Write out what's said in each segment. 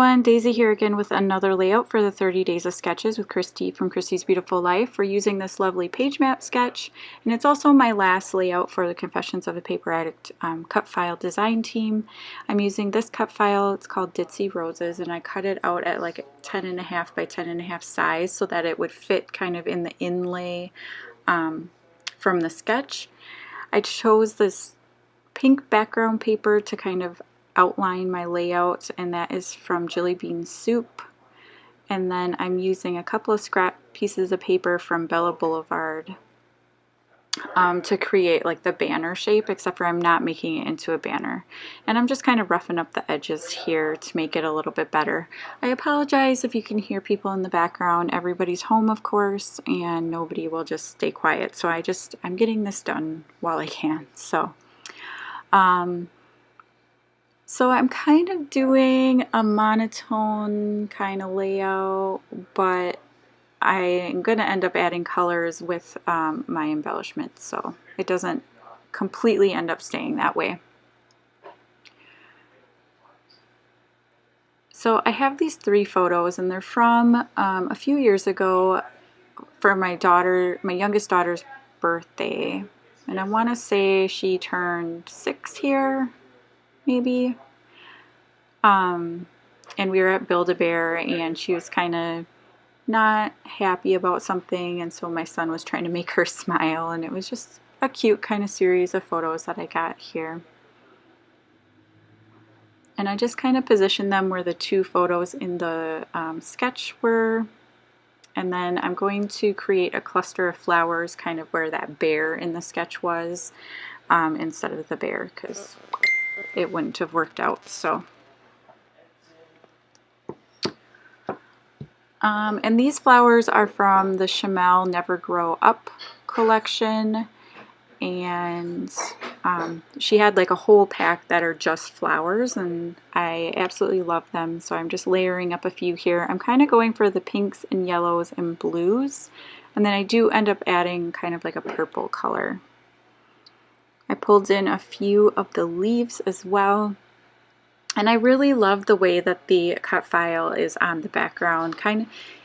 everyone, Daisy here again with another layout for the 30 Days of Sketches with Christy from Christy's Beautiful Life. We're using this lovely page map sketch, and it's also my last layout for the Confessions of a Paper Addict cut file design team. I'm using this cut file, it's called Daisie Roses, and I cut it out at like a 10.5 by 10.5 size so that it would fit kind of in the inlay from the sketch. I chose this pink background paper to kind of outline my layout, and that is from Jelly Bean Soup. And then I'm using a couple of scrap pieces of paper from Bella Boulevard to create like the banner shape, except for I'm not making it into a banner. And I'm just kind of roughing up the edges here to make it a little bit better. I apologize if you can hear people in the background. Everybody's home, of course, and nobody will just stay quiet. So I'm getting this done while I can. So I'm kind of doing a monotone kind of layout, but I'm going to end up adding colors with my embellishments, so it doesn't completely end up staying that way. So I have these 3 photos, and they're from a few years ago for my youngest daughter's birthday. And I want to say she turned 6 here, maybe. And we were at Build-A-Bear, and she was kind of not happy about something, and so my son was trying to make her smile, and it was just a cute kind of series of photos that I got here. And I just kind of positioned them where the 2 photos in the sketch were. And then I'm going to create a cluster of flowers kind of where that bear in the sketch was, instead of the bear, because it wouldn't have worked out. So and these flowers are from the Chamel Never Grow Up collection, and she had like a whole pack that are just flowers, and I absolutely love them. So I'm just layering up a few here. I'm kind of going for the pinks and yellows and blues, and then I do end up adding kind of like a purple color. I pulled in a few of the leaves as well. And I really love the way that the cut file is on the background.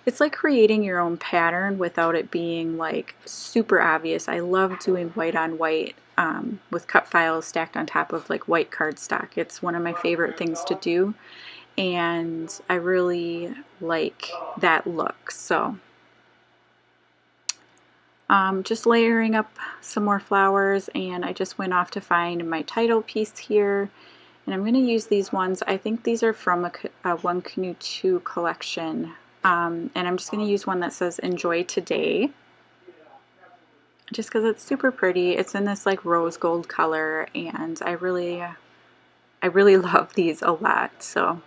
It's like creating your own pattern without it being like super obvious. I love doing white on white with cut files stacked on top of like white cardstock. It's one of my favorite things to do, and I really like that look. So just layering up some more flowers, and I just went off to find my title piece here. And I'm going to use these ones. I think these are from a One Canoe 2 collection. And I'm just going to use one that says Enjoy Today, just because it's super pretty. It's in this like rose gold color, and I really love these a lot. So,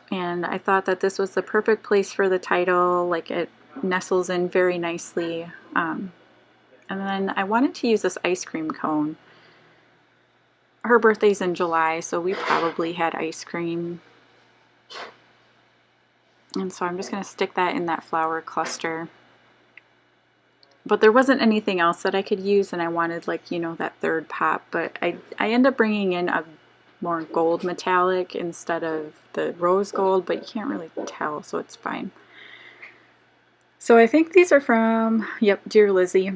and I thought that this was the perfect place for the title. Like, it nestles in very nicely. And then I wanted to use this ice cream cone. Her birthday's in July, so we probably had ice cream. And so I'm just going to stick that in that flower cluster. But there wasn't anything else that I could use, and I wanted, like, you know, that third pop. But I end up bringing in a more gold metallic instead of the rose gold, but you can't really tell, so it's fine. So I think these are from, yep, Dear Lizzie.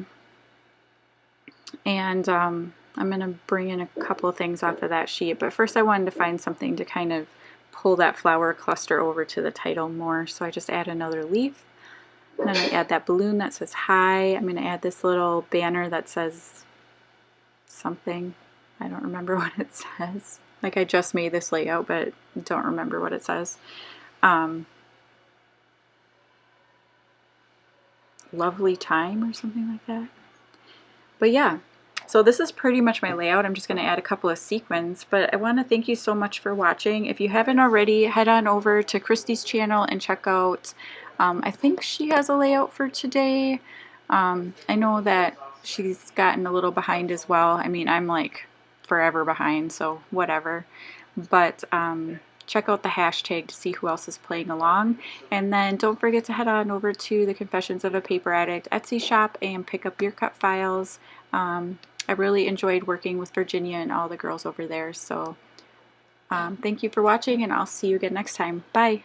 And I'm going to bring in a couple of things off of that sheet, but first I wanted to find something to kind of pull that flower cluster over to the title more. So I just add another leaf, and then I add that balloon that says hi. I'm going to add this little banner that says something. I don't remember what it says. Like, I just made this layout, but don't remember what it says. Lovely time or something like that. But yeah, so this is pretty much my layout. I'm just going to add a couple of sequins, but I want to thank you so much for watching. If you haven't already, head on over to Christy's channel and check out, I think she has a layout for today. I know that she's gotten a little behind as well. I mean, I'm like forever behind, so whatever. But check out the hashtag to see who else is playing along. And then don't forget to head on over to the Confessions of a Paper Addict Etsy shop and pick up your cut files. I really enjoyed working with Virginia and all the girls over there. So thank you for watching, and I'll see you again next time. Bye!